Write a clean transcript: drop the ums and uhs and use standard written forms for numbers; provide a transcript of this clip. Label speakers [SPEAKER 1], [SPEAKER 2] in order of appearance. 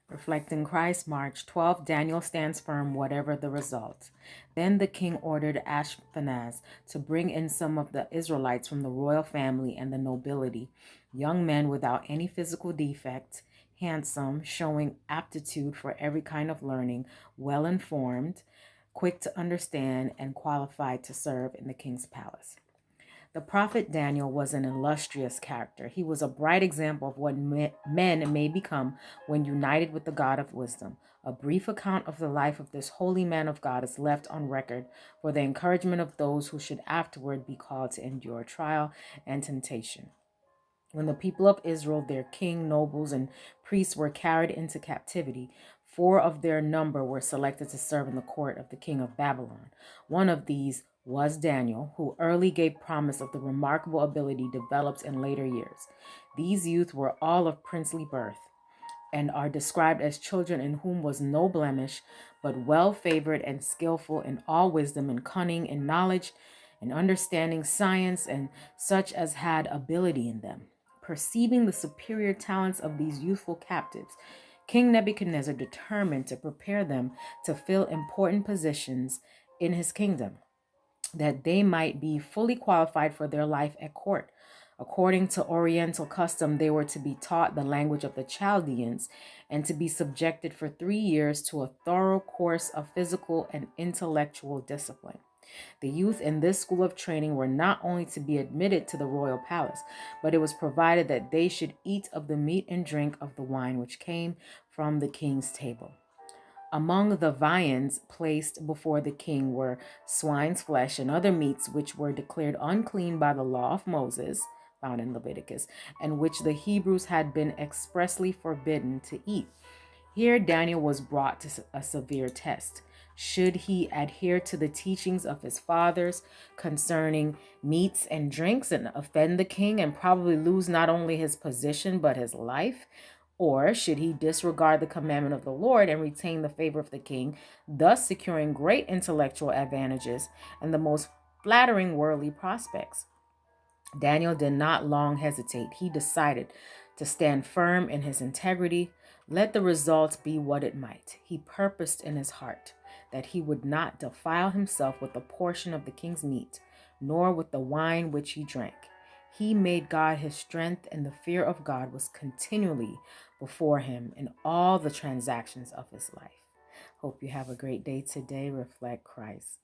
[SPEAKER 1] Reflecting Christ, March 12, Daniel stands firm whatever the result. Then the king ordered Ashpenaz to bring in some of the Israelites from the royal family and the nobility, young men without any physical defect, handsome, showing aptitude for every kind of learning, well informed, quick to understand, and qualified to serve in the king's palace. The prophet Daniel was an illustrious character. He was a bright example of what men may become when united with the God of wisdom. A brief account of the life of this holy man of God is left on record for the encouragement of those who should afterward be called to endure trial and temptation. When the people of Israel, their king, nobles, and priests were carried into captivity, 4 of their number were selected to serve in the court of the king of Babylon. One of these was Daniel, who early gave promise of the remarkable ability developed in later years. These youth were all of princely birth and are described as children in whom was no blemish, but well favored and skillful in all wisdom and cunning and knowledge and understanding science and such as had ability in them. Perceiving the superior talents of these youthful captives, King Nebuchadnezzar determined to prepare them to fill important positions in his kingdom, that they might be fully qualified for their life at court. According to Oriental custom, they were to be taught the language of the Chaldeans and to be subjected for 3 years to a thorough course of physical and intellectual discipline. The youth in this school of training were not only to be admitted to the royal palace, but it was provided that they should eat of the meat and drink of the wine which came from the king's table. Among the viands placed before the king were swine's flesh and other meats which were declared unclean by the law of Moses, found in Leviticus, and which the Hebrews had been expressly forbidden to eat. Here Daniel was brought to a severe test. Should he adhere to the teachings of his fathers concerning meats and drinks and offend the king and probably lose not only his position but his life? Or should he disregard the commandment of the Lord and retain the favor of the king, thus securing great intellectual advantages and the most flattering worldly prospects? Daniel did not long hesitate. He decided to stand firm in his integrity, let the result be what it might. He purposed in his heart that he would not defile himself with a portion of the king's meat, nor with the wine which he drank. He made God his strength, and the fear of God was continually before him in all the transactions of his life. Hope you have a great day today. Reflect Christ.